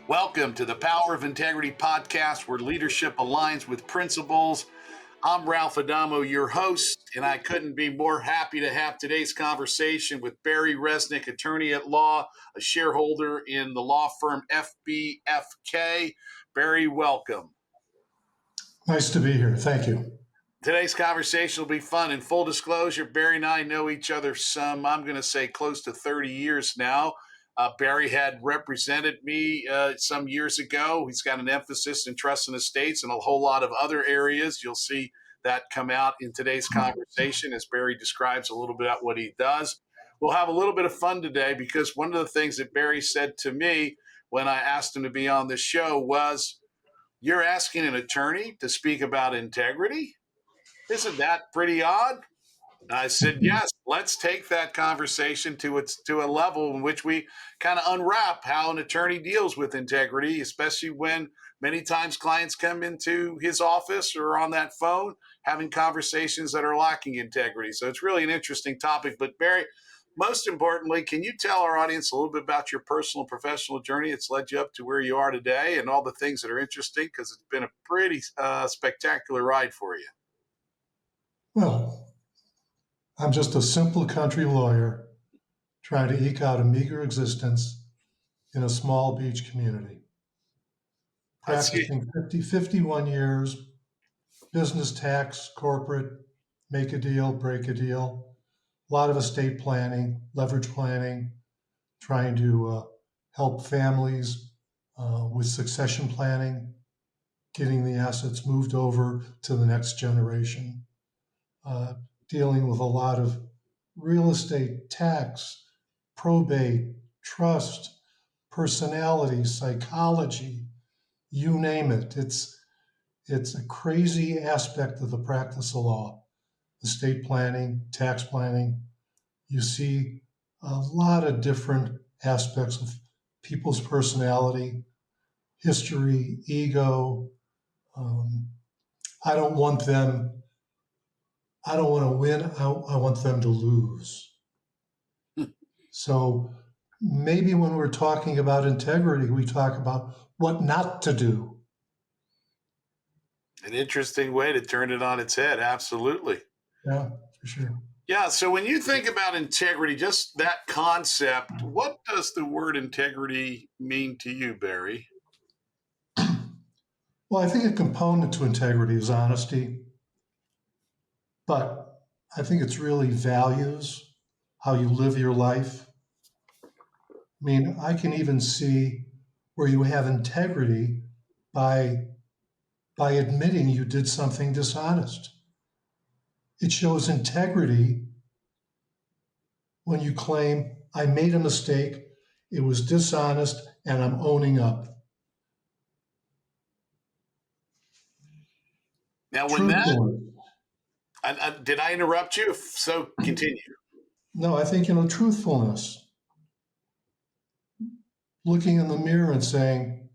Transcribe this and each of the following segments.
Welcome to the Power of Integrity podcast, where leadership aligns with principles. I'm Ralph Adamo, your host, and I couldn't be more happy to have today's conversation with Barry Resnick, attorney at law, a shareholder in the law firm FBFK. Barry, welcome. Nice to be here. Thank you. Today's conversation will be fun. In full disclosure, Barry and I know each other I'm going to say close to 30 years now. Barry had represented me some years ago. He's got an emphasis in trust and estates and a whole lot of other areas. You'll see that come out in today's conversation as Barry describes a little bit about what he does. We'll have a little bit of fun today because one of the things that Barry said to me when I asked him to be on the show was, "You're asking an attorney to speak about integrity? Isn't that pretty odd?" I said, yes, let's take that conversation to a level in which we kind of unwrap how an attorney deals with integrity, especially when many times clients come into his office or on that phone having conversations that are lacking integrity. So it's really an interesting topic. But Barry, most importantly, can you tell our audience a little bit about your personal and professional journey that's led you up to where you are today and all the things that are interesting? Because it's been a pretty spectacular ride for you. Well, I'm just a simple country lawyer trying to eke out a meager existence in a small beach community. Practicing 51 years, business tax, corporate, make a deal, break a deal, a lot of estate planning, leverage planning, trying to help families with succession planning, getting the assets moved over to the next generation. Dealing with a lot of real estate, tax, probate, trust, personality, psychology, you name it. It's a crazy aspect of the practice of law. Estate planning, tax planning. You see a lot of different aspects of people's personality, history, ego. I don't want to win. I want them to lose. So maybe when we're talking about integrity, we talk about what not to do. An interesting way to turn it on its head. Absolutely. Yeah, for sure. Yeah. So when you think about integrity, just that concept, what does the word integrity mean to you, Barry? Well, I think a component to integrity is honesty, but I think it's really values, how you live your life. I mean, I can even see where you have integrity by admitting you did something dishonest. It shows integrity when you claim, I made a mistake, it was dishonest, and I'm owning up. Now, when did I interrupt you? If so, continue. No, I think, truthfulness. Looking in the mirror and saying,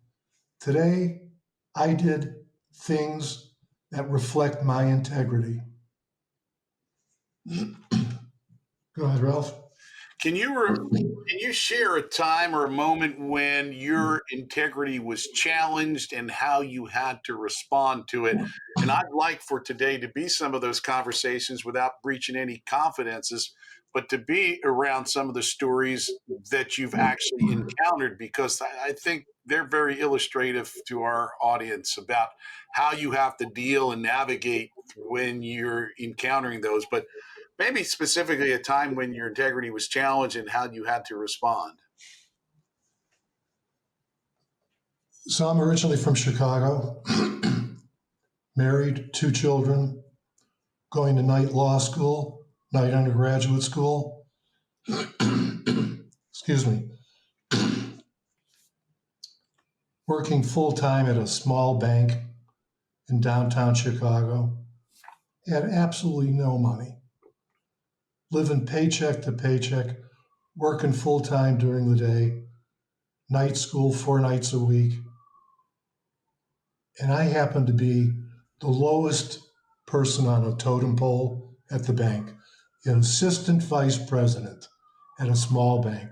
today I did things that reflect my integrity. Go ahead, Ralph. Can you share a time or a moment when your integrity was challenged and how you had to respond to it? And I'd like for today to be some of those conversations without breaching any confidences, but to be around some of the stories that you've actually encountered, because I think they're very illustrative to our audience about how you have to deal and navigate when you're encountering those. But maybe specifically a time when your integrity was challenged and how you had to respond. So I'm originally from Chicago, married, 2 children, going to night law school, night undergraduate school. Excuse me. Working full-time at a small bank in downtown Chicago. Had absolutely no money. Living paycheck to paycheck, working full-time during the day, night school 4 nights a week. And I happened to be the lowest person on a totem pole at the bank, an assistant vice president at a small bank.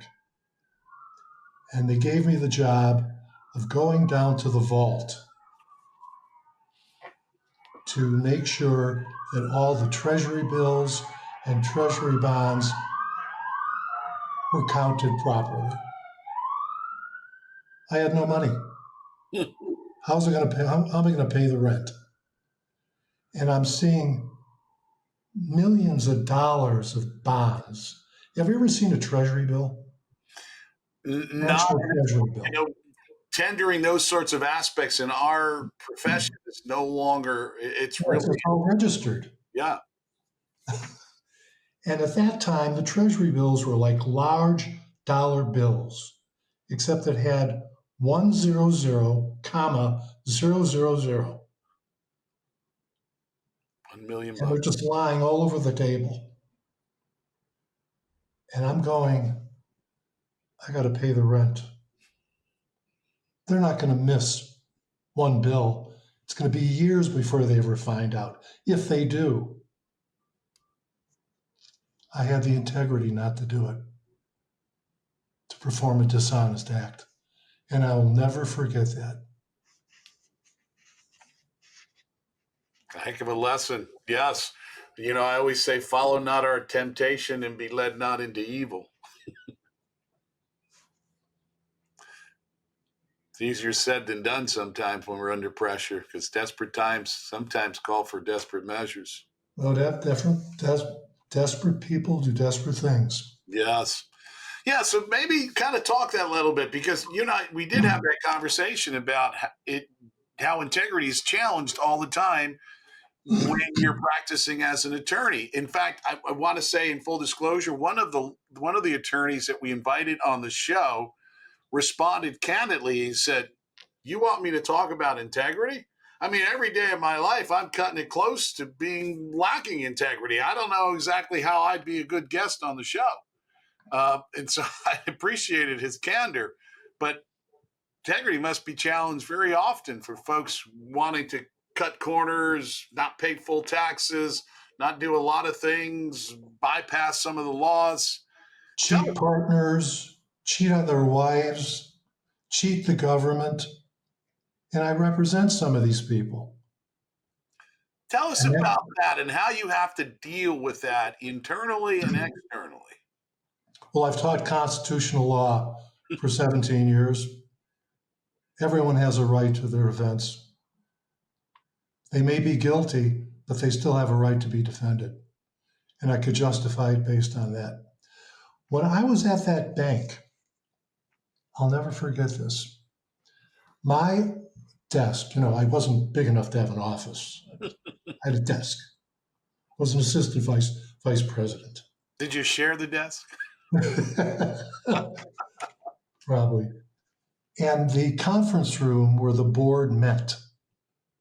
And they gave me the job of going down to the vault to make sure that all the treasury bills and treasury bonds were counted properly. I had no money. How's it going to pay? How am I going to pay the rent? And I'm seeing millions of dollars of bonds. Have you ever seen a treasury bill? Not, Actual treasury bill. you know, tendering those sorts of aspects in our profession is no longer, it's Yes, really, it's all registered. yeah. And at that time, the treasury bills were like large dollar bills, except that had 100, comma 000, 1 million and they're bucks. just lying all over the table. And I'm going, I got to pay the rent. They're not going to miss one bill. It's going to be years before they ever find out. If they do, I had the integrity not to do it, to perform a dishonest act. And I will never forget that. A heck of a lesson. Yes. I always say, follow not our temptation and be led not into evil. It's easier said than done sometimes when we're under pressure, because desperate times sometimes call for desperate measures. Well, desperate people do desperate things. Yes. Yeah, so maybe kind of talk that a little bit, because we did have that conversation about how integrity is challenged all the time when you're practicing as an attorney. In fact, I want to say, in full disclosure, one of the attorneys that we invited on the show responded candidly and said, "You want me to talk about integrity? I mean, every day of my life, I'm cutting it close to being lacking integrity. I don't know exactly how I'd be a good guest on the show." And so I appreciated his candor, but integrity must be challenged very often for folks wanting to cut corners, not pay full taxes, not do a lot of things, bypass some of the laws. Cheat partners, cheat on their wives, cheat the government. And I represent some of these people. Tell us And about that and how you have to deal with that internally and externally. well, I've taught constitutional law for 17 years. Everyone has a right to their events. They may be guilty, but they still have a right to be defended. And I could justify it based on that. When I was at that bank, I'll never forget this. My desk, I wasn't big enough to have an office. I had a desk. I was an assistant vice president. Did you share the desk? Probably. And the conference room where the board met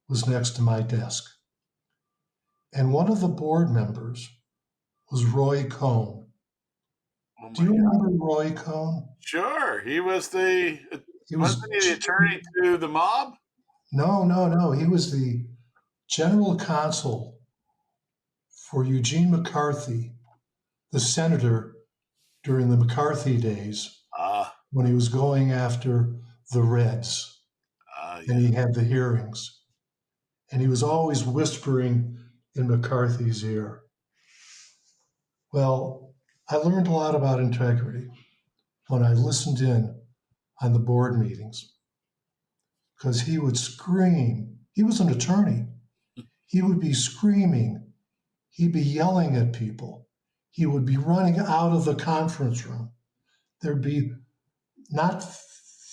was next to my desk. And one of the board members was Roy Cohn. Oh Do my you God. remember Roy Cohn? Sure. He was He wasn't was he the attorney to the mob? no. He was the general counsel for Eugene McCarthy, the senator during the McCarthy days when he was going after the Reds Yeah. and he had the hearings. And he was always whispering in McCarthy's ear. Well, I learned a lot about integrity when I listened in on the board meetings because he would scream. He was an attorney. He would be screaming. He'd be yelling at people. He would be running out of the conference room. There'd be not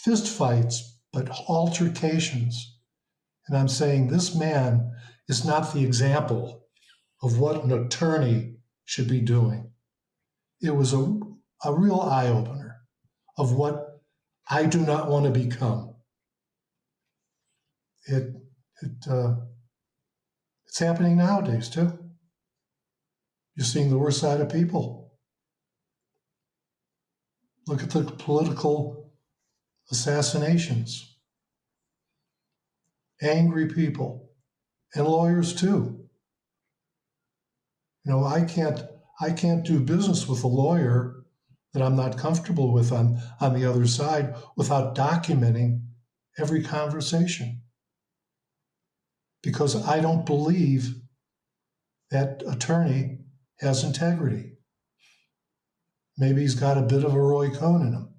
fist fights, but altercations. And I'm saying this man is not the example of what an attorney should be doing. It was a real eye opener of what I do not want to become. It, it's happening nowadays too. You're seeing the worst side of people. Look at the political assassinations, angry people, and lawyers too. I can't do business with a lawyer that I'm not comfortable with on the other side without documenting every conversation because I don't believe that attorney has integrity. Maybe he's got a bit of a Roy Cohn in him.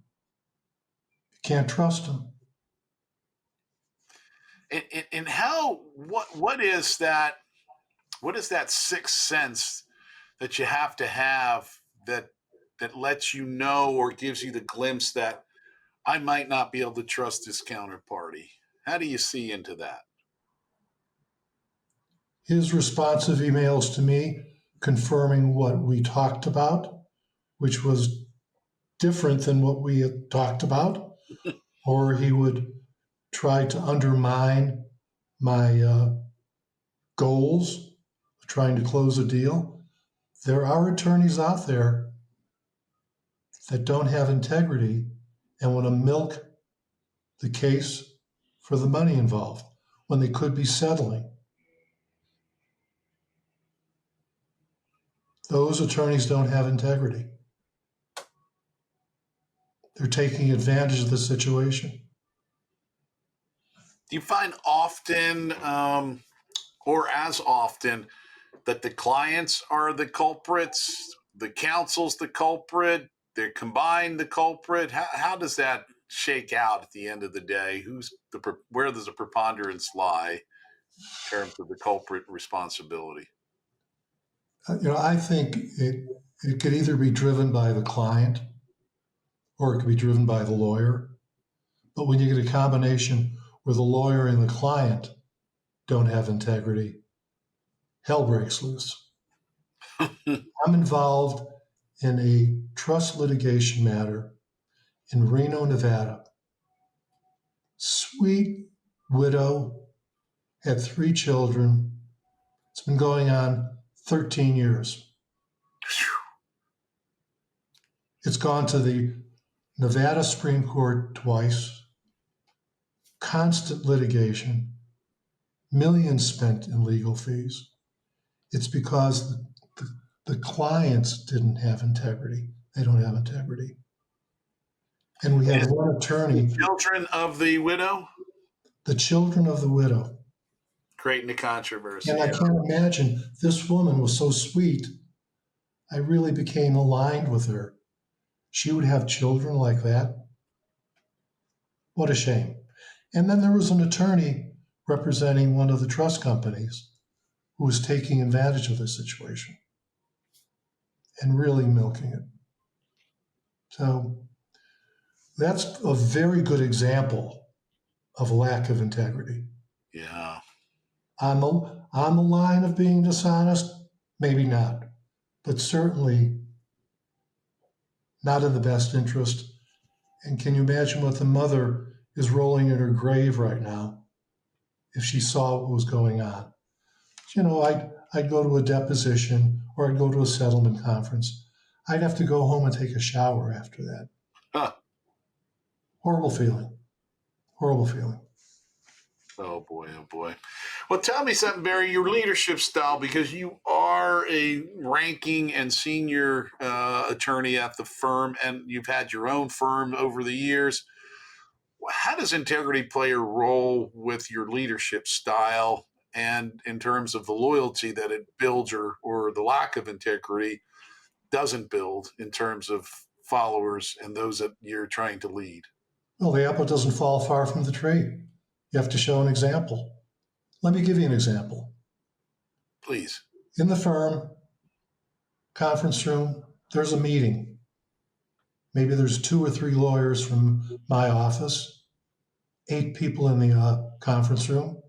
You can't trust him. And how what is that? What is that sixth sense that you have to have that lets you know or gives you the glimpse that I might not be able to trust this counterparty? How do you see into that? His responsive emails to me confirming what we talked about, which was different than what we had talked about, or he would try to undermine my goals of trying to close a deal. There are attorneys out there that don't have integrity and want to milk the case for the money involved when they could be settling. Those attorneys don't have integrity. They're taking advantage of the situation. Do you find often, or as often, that the clients are the culprits, the counsel's the culprit, they're combined the culprit? How does that shake out at the end of the day? Where does the preponderance lie in terms of the culprit responsibility? I think it could either be driven by the client or it could be driven by the lawyer. But when you get a combination where the lawyer and the client don't have integrity, hell breaks loose. I'm involved in a trust litigation matter in Reno, Nevada. Sweet widow, had 3 children. It's been going on 13 years. It's gone to the Nevada Supreme Court twice, constant litigation, millions spent in legal fees. It's because the clients didn't have integrity. They don't have integrity. And we had one attorney, Children of the widow the children of the widow. creating the controversy. And I can't imagine, this woman was so sweet. I really became aligned with her. She would have children like that. What a shame. And then there was an attorney representing one of the trust companies who was taking advantage of this situation and really milking it. So that's a very good example of a lack of integrity. Yeah. On the line of being dishonest, maybe not, but certainly not in the best interest. And can you imagine what the mother is rolling in her grave right now if she saw what was going on? I'd go to a deposition or I'd go to a settlement conference. I'd have to go home and take a shower after that. Huh. Horrible feeling. Horrible feeling. Oh boy, oh boy. Well, tell me something, Barry, your leadership style, because you are a ranking and senior attorney at the firm, and you've had your own firm over the years. How does integrity play a role with your leadership style and in terms of the loyalty that it builds or the lack of integrity doesn't build in terms of followers and those that you're trying to lead? Well, the apple doesn't fall far from the tree. You have to show an example. Let me give you an example. Please. In the firm, conference room, there's a meeting. Maybe there's 2 or 3 lawyers from my office, 8 people in the conference room.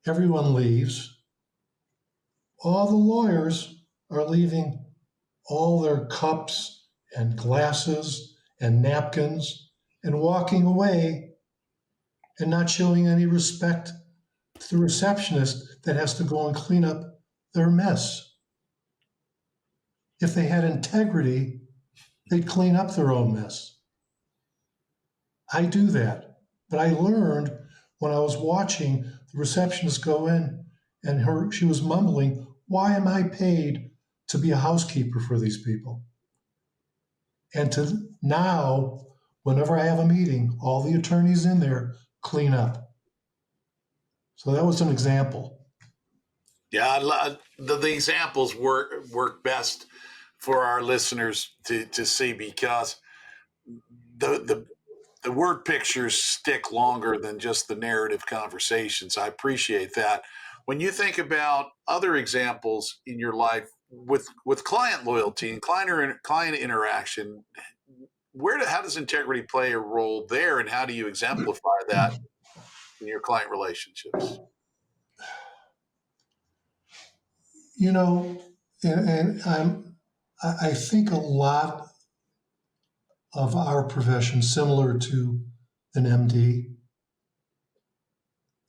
Everyone leaves. All the lawyers are leaving all their cups and glasses and napkins and walking away and not showing any respect to the receptionist that has to go and clean up their mess. If they had integrity, they'd clean up their own mess. I do that. But I learned when I was watching the receptionist go in and she was mumbling, why am I paid to be a housekeeper for these people? And to now, whenever I have a meeting, all the attorneys in there clean up. So that was an example. Yeah, the examples work best for our listeners to see, because the word pictures stick longer than just the narrative conversations. I appreciate that. When you think about other examples in your life with client loyalty and client interaction, how does integrity play a role there, and how do you exemplify that in your client relationships? You know, I think a lot of our profession, similar to an MD,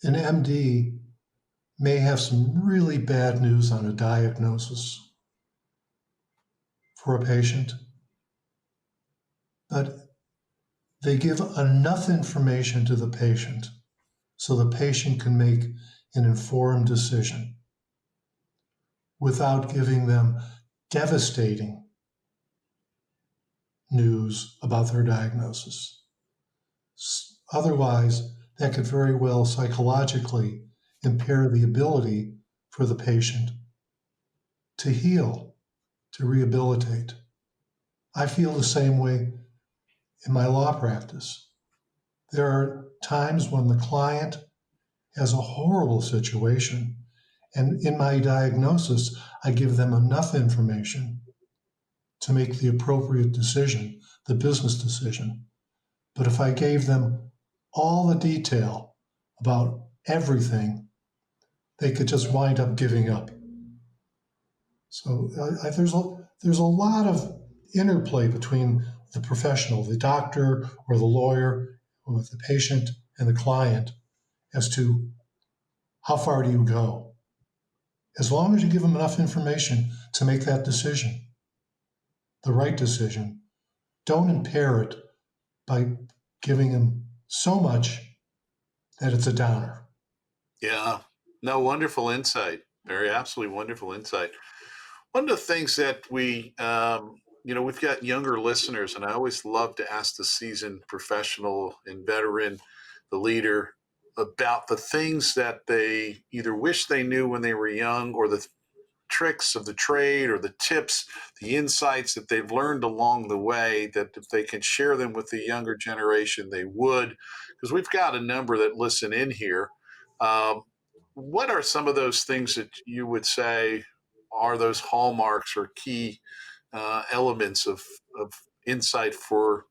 an MD may have some really bad news on a diagnosis for a patient, but they give enough information to the patient so the patient can make an informed decision without giving them devastating news about their diagnosis. Otherwise, that could very well psychologically impair the ability for the patient to heal, to rehabilitate. I feel the same way in my law practice. There are times when the client has a horrible situation, and in my diagnosis, I give them enough information to make the appropriate decision, the business decision. But if I gave them all the detail about everything, they could just wind up giving up. So there's a lot of interplay between the professional, the doctor or the lawyer, or the patient and the client, as to how far do you go. As long as you give them enough information to make that decision, the right decision, don't impair it by giving them so much that it's a downer. Yeah, no, wonderful insight. Very absolutely wonderful insight. One of the things that we've got younger listeners, and I always love to ask the seasoned professional and veteran, the leader, about the things that they either wish they knew when they were young, or the tricks of the trade, or the tips, the insights that they've learned along the way, that if they can share them with the younger generation, they would, because we've got a number that listen in here. Um, what are some of those things that you would say are those hallmarks or key elements of insight for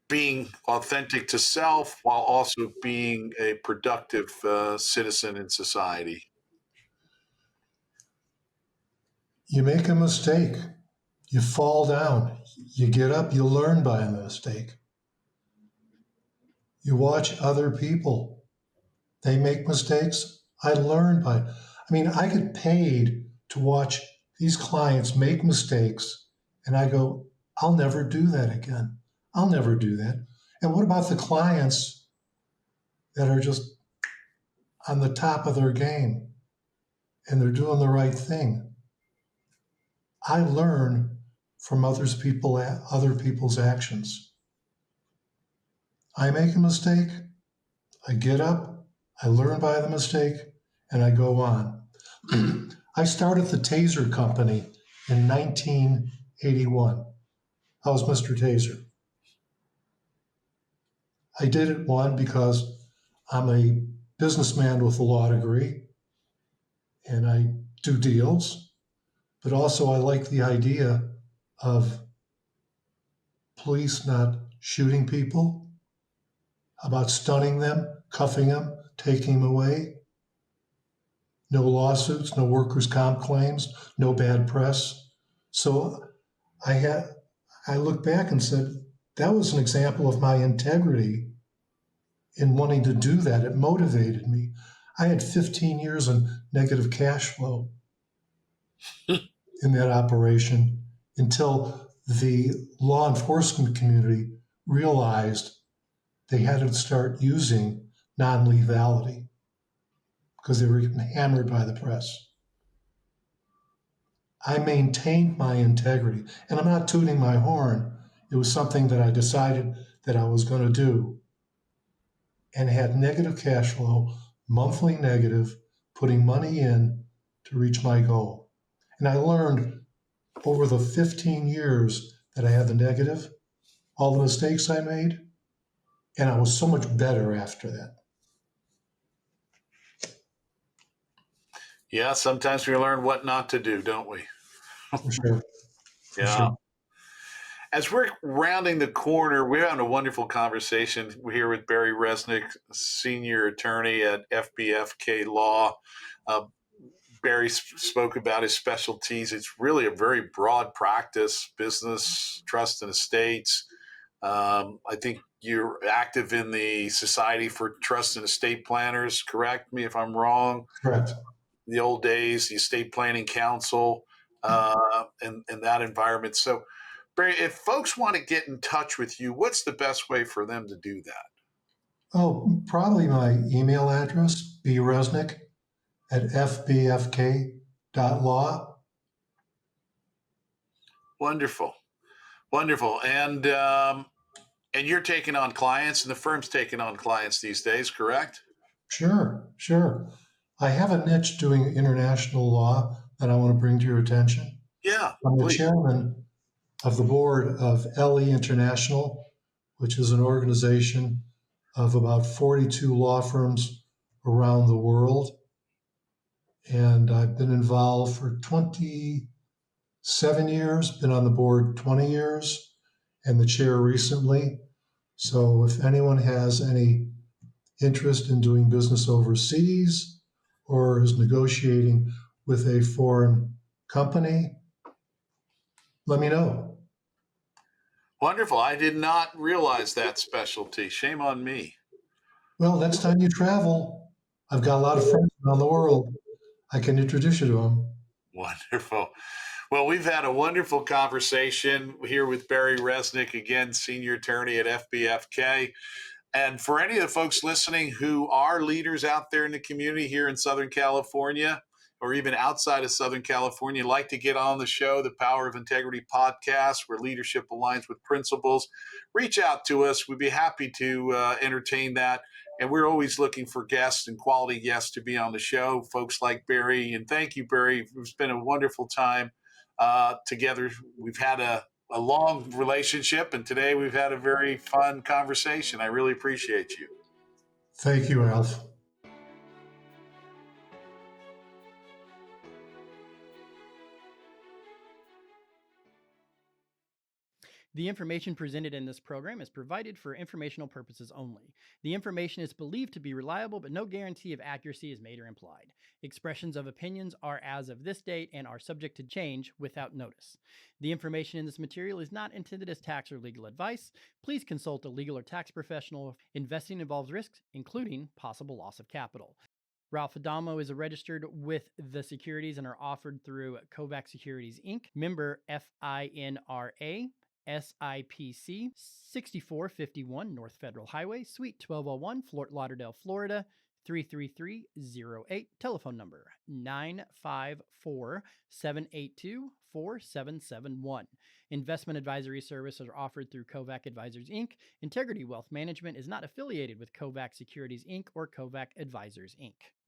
being authentic to self while also being a productive citizen in society? You make a mistake, you fall down, you get up, you learn by a mistake. You watch other people, they make mistakes. I learn by, I mean, I get paid to watch these clients make mistakes, and I go, I'll never do that again. I'll never do that. And what about the clients that are just on the top of their game and they're doing the right thing? I learn from other people's actions. I make a mistake, I get up, I learn by the mistake, and I go on. I started the Taser Company in 1981. I was Mr. Taser. I did it, one, because I'm a businessman with a law degree and I do deals, but also I like the idea of police not shooting people, about stunning them, cuffing them, taking them away. No lawsuits, no workers' comp claims, no bad press. So I I look back and said, that was an example of my integrity in wanting to do that. It motivated me. I had 15 years in negative cash flow in that operation until the law enforcement community realized they had to start using non-lethality because they were getting hammered by the press. I maintained my integrity, and I'm not tooting my horn. It was something that I decided that I was going to do. and had negative cash flow, monthly negative, putting money in to reach my goal. And I learned over the 15 years that I had the negative, all the mistakes I made, and I was so much better after that. Yeah, sometimes we learn what not to do, don't we? For sure. For Yeah. sure. As we're rounding the corner, we're having a wonderful conversation. We're here with Barry Resnick, senior attorney at FBFK Law. Uh, Barry spoke about his specialties. It's really a very broad practice: business, trust, and estates. I think you're active in the Society for Trust and Estate Planners. Correct me if I'm wrong. Correct. The old days, the Estate Planning Council, and that environment. So, Barry, if folks want to get in touch with you, what's the best way for them to do that? Oh, probably my email address, bresnick@fbfk.law. Wonderful, wonderful, and you're taking on clients, and the firm's taking on clients these days, correct? Sure, sure. I have a niche doing international law that I want to bring to your attention. Yeah, I'm the please. chairman of the board of LE International, which is an organization of about 42 law firms around the world. And I've been involved for 27 years, been on the board 20 years, and the chair recently. So if anyone has any interest in doing business overseas or is negotiating with a foreign company, let me know. Wonderful. I did not realize that specialty. Shame on me. Well, next time you travel, I've got a lot of friends around the world. I can introduce you to them. Wonderful. Well, we've had a wonderful conversation here with Barry Resnick, again, senior attorney at FBFK. And for any of the folks listening who are leaders out there in the community here in Southern California, or even outside of Southern California, like to get on the show, the Power of Integrity podcast, where leadership aligns with principles, reach out to us. We'd be happy to entertain that. And we're always looking for guests and quality guests to be on the show, folks like Barry. And thank you, Barry. It's been a wonderful time together. We've had a long relationship, and today we've had a very fun conversation. I really appreciate you. Thank you, Ralph. The information presented in this program is provided for informational purposes only. The information is believed to be reliable, but no guarantee of accuracy is made or implied. Expressions of opinions are as of this date and are subject to change without notice. The information in this material is not intended as tax or legal advice. Please consult a legal or tax professional. Investing involves risks, including possible loss of capital. Ralph Adamo is registered with the securities and are offered through Kovac Securities Inc., member FINRA. SIPC 6451 North Federal Highway, Suite 1201, Fort Lauderdale, Florida 33308. Telephone number 954 782 4771. Investment advisory services are offered through Kovac Advisors Inc. Integrity Wealth Management is not affiliated with Kovac Securities Inc. or Kovac Advisors Inc.